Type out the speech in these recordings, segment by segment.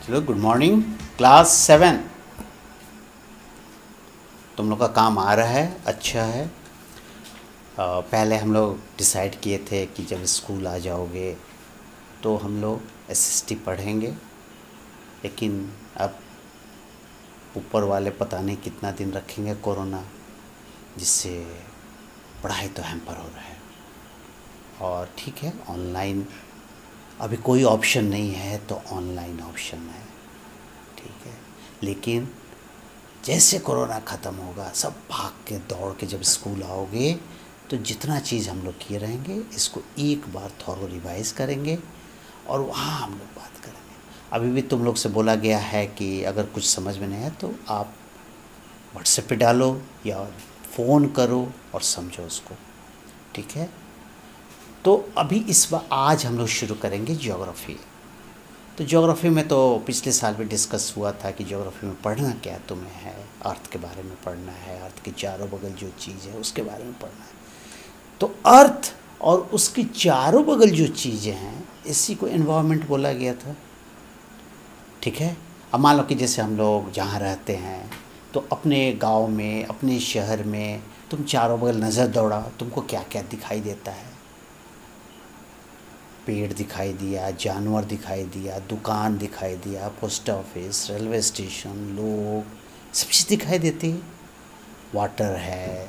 Hello, good morning class 7। तुम लोग का काम आ रहा है, अच्छा है। पहले हम लोग डिसाइड किए थे कि जब स्कूल आ जाओगे तो हम लोग एसएसटी पढ़ेंगे, लेकिन अब ऊपर वाले पता नहीं कितना दिन रखेंगे कोरोना, जिससे पढ़ाई तो हैम्पर हो रहा है। और ठीक है, ऑनलाइन अभी कोई ऑप्शन नहीं है तो ऑनलाइन ऑप्शन है, ठीक है। लेकिन जैसे कोरोना ख़त्म होगा, सब भाग के दौड़ के जब स्कूल आओगे तो जितना चीज़ हम लोग किए रहेंगे इसको एक बार थोड़ा रिवाइज़ करेंगे और वहाँ हम लोग बात करेंगे। अभी भी तुम लोग से बोला गया है कि अगर कुछ समझ में नहीं है तो आप व्हाट्सएप पे डालो या फ़ोन करो और समझो उसको, ठीक है। तो अभी इस बार आज हम लोग शुरू करेंगे ज्योग्राफी। तो ज्योग्राफी में तो पिछले साल भी डिस्कस हुआ था कि ज्योग्राफी में पढ़ना क्या तुम्हें है, अर्थ के बारे में पढ़ना है, अर्थ के चारों बगल जो चीज़ है उसके बारे में पढ़ना है। तो अर्थ और उसकी चारों बगल जो चीज़ें हैं इसी को एनवायरनमेंट बोला गया था, ठीक है। अब मान लो कि जैसे हम लोग जहाँ रहते हैं तो अपने गांव में, अपने शहर में तुम चारों बगल नज़र दौड़ा, तुमको क्या क्या दिखाई देता है? पेड़ दिखाई दिया, जानवर दिखाई दिया, दुकान दिखाई दिया, पोस्ट ऑफिस, रेलवे स्टेशन, लोग, सब चीज़ दिखाई देती है। वाटर है,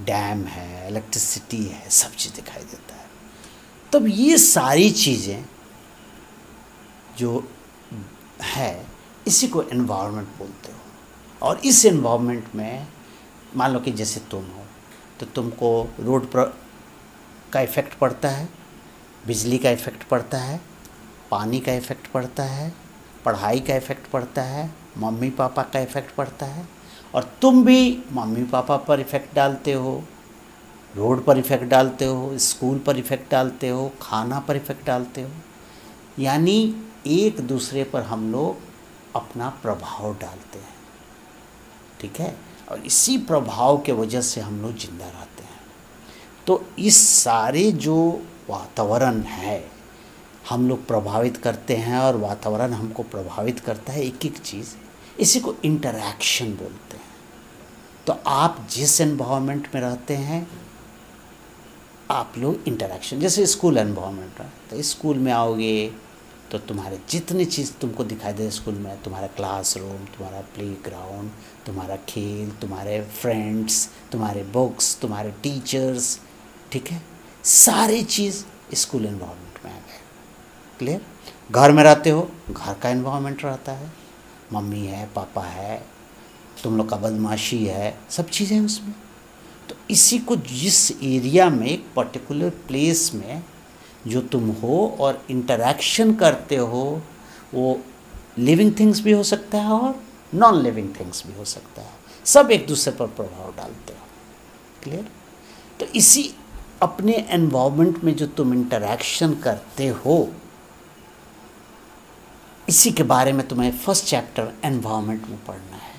डैम है, इलेक्ट्रिसिटी है, सब चीज़ दिखाई देता है। तब ये सारी चीज़ें जो है इसी को एनवायरनमेंट बोलते हो। और इस एनवायरनमेंट में मान लो कि जैसे तुम हो तो तुमको रोड पर का इफ़ेक्ट पड़ता है, बिजली का इफ़ेक्ट पड़ता है, पानी का इफ़ेक्ट पड़ता है, पढ़ाई का इफ़ेक्ट पड़ता है, मम्मी पापा का इफ़ेक्ट पड़ता है। और तुम भी मम्मी पापा पर इफ़ेक्ट डालते हो, रोड पर इफ़ेक्ट डालते हो, स्कूल पर इफ़ेक्ट डालते हो, खाना पर इफ़ेक्ट डालते हो। यानी एक दूसरे पर हम लोग अपना प्रभाव डालते हैं, ठीक है। और इसी प्रभाव के वजह से हम लोग जिंदा रहते हैं। तो इस सारे जो वातावरण है हम लोग प्रभावित करते हैं और वातावरण हमको प्रभावित करता है, एक एक चीज़, इसी को इंटरैक्शन बोलते हैं। तो आप जिस एनवायरनमेंट में रहते हैं आप लोग इंटरैक्शन, जैसे स्कूल एनवायरनमेंट है तो स्कूल में आओगे तो तुम्हारे जितनी चीज़ तुमको दिखाई दे स्कूल में, तुम्हारा क्लासरूम, तुम्हारा प्लेग्राउंड, तुम्हारा खेल, तुम्हारे फ्रेंड्स, तुम्हारे बुक्स, तुम्हारे टीचर्स, ठीक है, सारी चीज़ स्कूल एनवायरनमेंट में आ गए। क्लियर? घर में रहते हो, घर का एनवायरनमेंट रहता है, मम्मी है, पापा है, तुम लोग का बदमाशी है, सब चीज़ें उसमें। तो इसी को जिस एरिया में, एक पर्टिकुलर प्लेस में जो तुम हो और इंटरैक्शन करते हो, वो लिविंग थिंग्स भी हो सकता है और नॉन लिविंग थिंग्स भी हो सकता है, सब एक दूसरे पर प्रभाव डालते हो। क्लियर? तो इसी अपने एनवायरनमेंट में जो तुम इंटरैक्शन करते हो, इसी के बारे में तुम्हें फर्स्ट चैप्टर एनवायरनमेंट में पढ़ना है।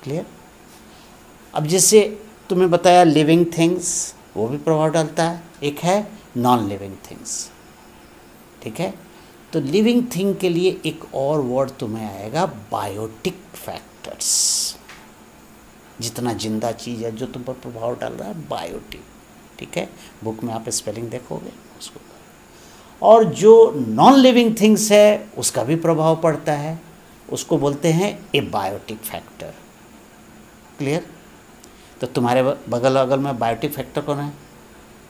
क्लियर? अब जैसे तुम्हें बताया लिविंग थिंग्स, वो भी प्रभाव डालता है, एक है नॉन लिविंग थिंग्स, ठीक है। तो लिविंग थिंग के लिए एक और वर्ड तुम्हें आएगा, बायोटिक फैक्टर्स। जितना जिंदा चीज़ है जो तुम पर प्रभाव डाल रहा है, बायोटिक, ठीक है। बुक में आप स्पेलिंग देखोगे उसको। और जो नॉन लिविंग थिंग्स है उसका भी प्रभाव पड़ता है, उसको बोलते हैं ए बायोटिक फैक्टर। क्लियर? तो तुम्हारे बगल अगल में बायोटिक फैक्टर कौन है?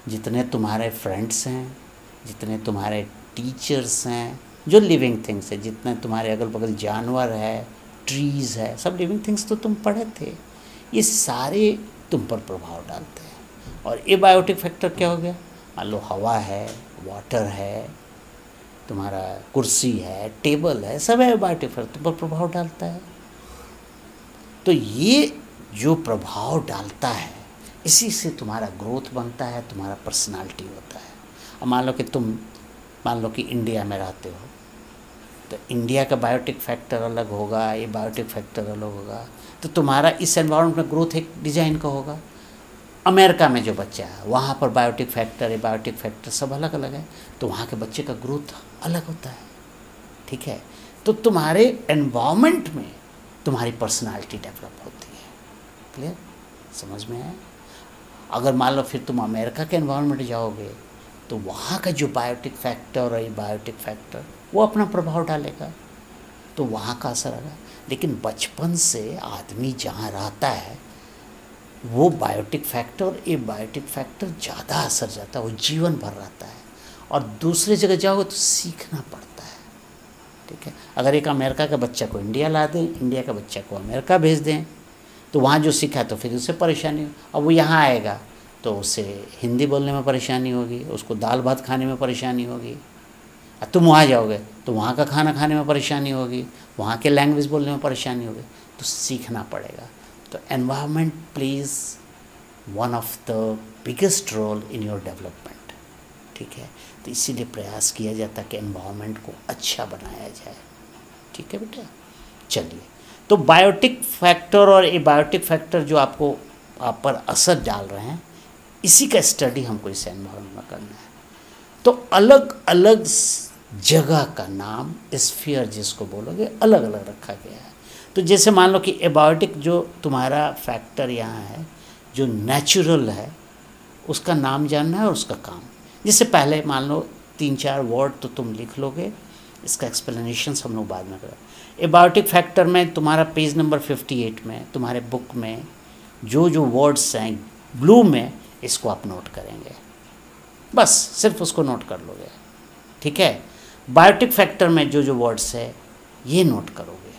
जितने तुम्हारे फ्रेंड्स हैं, जितने तुम्हारे टीचर्स हैं, जो लिविंग थिंग्स है, जितने तुम्हारे अगल बगल जानवर है, ट्रीज़ है, सब लिविंग थिंग्स तो तुम पढ़े थे, ये सारे तुम पर प्रभाव डालते हैं। और ए बायोटिक फैक्टर क्या हो गया? मान लो हवा है, वाटर है, तुम्हारा कुर्सी है, टेबल है, सब है बायोटिक फैक्टर, तुम पर प्रभाव डालता है। तो ये जो प्रभाव डालता है इसी से तुम्हारा ग्रोथ बनता है, तुम्हारा पर्सनालिटी होता है। अब मान लो कि इंडिया में रहते हो तो इंडिया का बायोटिक फैक्टर अलग होगा, ये बायोटिक फैक्टर अलग होगा, तो तुम्हारा इस एनवायरनमेंट में ग्रोथ एक डिज़ाइन का होगा। अमेरिका में जो बच्चा है वहाँ पर बायोटिक फैक्टर, ये बायोटिक फैक्टर सब अलग अलग है, तो वहाँ के बच्चे का ग्रोथ अलग होता है, ठीक है। तो तुम्हारे एनवायरनमेंट में तुम्हारी पर्सनालिटी डेवलप होती है। क्लियर, समझ में आया? अगर मान लो फिर तुम अमेरिका के एनवायरनमेंट जाओगे तो वहाँ का जो बायोटिक फैक्टर और एबायोटिक फैक्टर वो अपना प्रभाव डालेगा, तो वहाँ का असर आएगा। लेकिन बचपन से आदमी जहाँ रहता है वो बायोटिक फैक्टर और एबायोटिक फैक्टर ज़्यादा असर जाता है, वो जीवन भर रहता है। और दूसरे जगह जाओगे तो सीखना पड़ता है। ठीक है, अगर एक अमेरिका का बच्चा को इंडिया ला दें, इंडिया का बच्चा को अमेरिका भेज दें, तो वहाँ जो सीखा तो फिर उसे परेशानी हो। अब वो यहाँ आएगा तो उसे हिंदी बोलने में परेशानी होगी, उसको दाल भात खाने में परेशानी होगी। और तुम वहाँ जाओगे तो वहाँ का खाना खाने में परेशानी होगी, वहाँ के लैंग्वेज बोलने में परेशानी होगी, तो सीखना पड़ेगा। तो environment plays one of the biggest role in your development. ठीक है, तो इसीलिए प्रयास किया जाता है कि एनवायरनमेंट को अच्छा बनाया जाए। ठीक है बेटा, चलिए। तो बायोटिक फैक्टर और एबायोटिक फैक्टर जो आपको आप पर असर डाल रहे हैं, इसी का स्टडी हमको इस एनवायरनमेंट में करना है। तो अलग अलग जगह का नाम स्फीयर जिसको बोलोगे अलग अलग रखा गया है। तो जैसे मान लो कि एबायोटिक जो तुम्हारा फैक्टर यहाँ है जो नेचुरल है, उसका नाम जानना है और उसका काम। जैसे पहले मान लो 3-4 वर्ड तो तुम लिख लोगे, इसका एक्सप्लेनेशन हम लोग बाद में करें। एबायोटिक फैक्टर में तुम्हारा पेज नंबर 58 में तुम्हारे बुक में जो जो वर्ड्स हैं ब्लू में, इसको आप नोट करेंगे, बस सिर्फ उसको नोट कर लोगे। ठीक है, बायोटिक फैक्टर में जो जो वर्ड्स है ये नोट करोगे।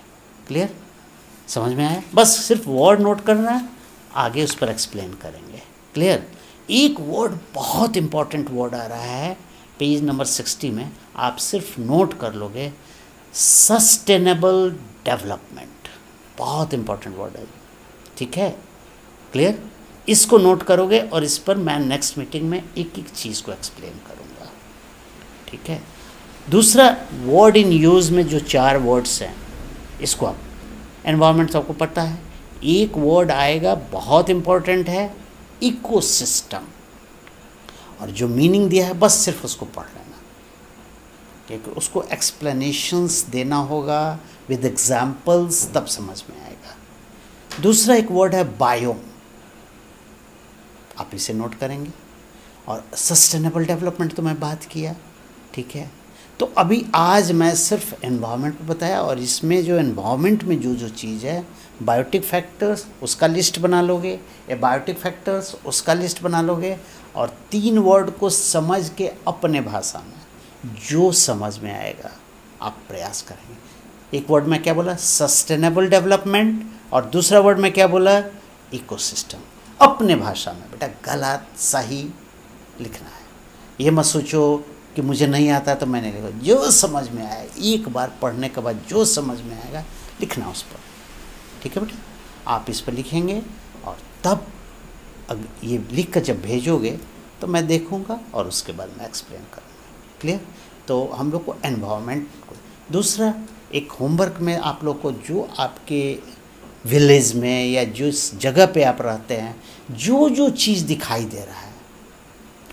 क्लियर, समझ में आया? बस सिर्फ वर्ड नोट करना है, आगे उस पर एक्सप्लेन करेंगे। क्लियर, एक वर्ड बहुत इंपॉर्टेंट वर्ड आ रहा है पेज नंबर 60 में, आप सिर्फ नोट कर लोगे, सस्टेनेबल डेवलपमेंट। बहुत इंपॉर्टेंट वर्ड है। ठीक है, क्लियर, इसको नोट करोगे और इस पर मैं नेक्स्ट मीटिंग में एक एक चीज़ को एक्सप्लेन करूँगा। ठीक है, दूसरा वर्ड इन यूज़ में जो 4 वर्ड्स हैं, इसको आप एनवायरनमेंट सबको पता है। एक वर्ड आएगा बहुत इम्पोर्टेंट है, इकोसिस्टम, और जो मीनिंग दिया है बस सिर्फ उसको पढ़ लेना, क्योंकि उसको एक्सप्लेनेशंस देना होगा विद एग्जाम्पल्स, तब समझ में आएगा। दूसरा एक वर्ड है बायोम, आप इसे नोट करेंगे। और सस्टेनेबल डेवलपमेंट तो मैं बात किया। ठीक है, तो अभी आज मैं सिर्फ एनवायरनमेंट पर बताया, और इसमें जो एनवायरनमेंट में जो जो चीज़ है, बायोटिक फैक्टर्स उसका लिस्ट बना लोगे, एबायोटिक फैक्टर्स उसका लिस्ट बना लोगे, और 3 वर्ड को समझ के अपने भाषा में जो समझ में आएगा आप प्रयास करेंगे। एक वर्ड में क्या बोला, सस्टेनेबल डेवलपमेंट, और दूसरा वर्ड में क्या बोला, इकोसिस्टम। अपने भाषा में बेटा, गलत सही लिखना है। ये मत सोचो कि मुझे नहीं आता तो मैंने लिखा, जो समझ में आया एक बार पढ़ने के बाद जो समझ में आएगा लिखना उस पर। ठीक है बेटा, आप इस पर लिखेंगे, और तब ये लिख कर जब भेजोगे तो मैं देखूंगा और उसके बाद मैं एक्सप्लेन करूँगा। क्लियर, तो हम लोग को एनवायरनमेंट को। दूसरा एक होमवर्क में आप लोग को जो आपके विलेज में या जिस जगह पे आप रहते हैं जो जो चीज़ दिखाई दे रहा है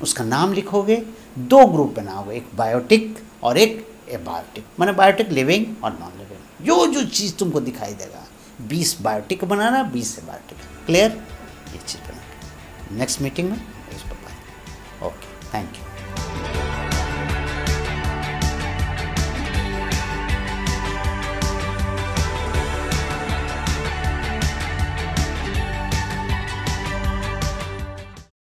उसका नाम लिखोगे। 2 ग्रुप बनाओगे, एक बायोटिक और एक एबायोटिक, माने बायोटिक लिविंग और नॉन लिविंग। जो जो चीज़ तुमको दिखाई देगा, 20 बायोटिक बनाना, 20 एबायोटिक। क्लियर, ये चीज़ बनाना। नेक्स्ट मीटिंग में इस पर बात। Okay, thank you.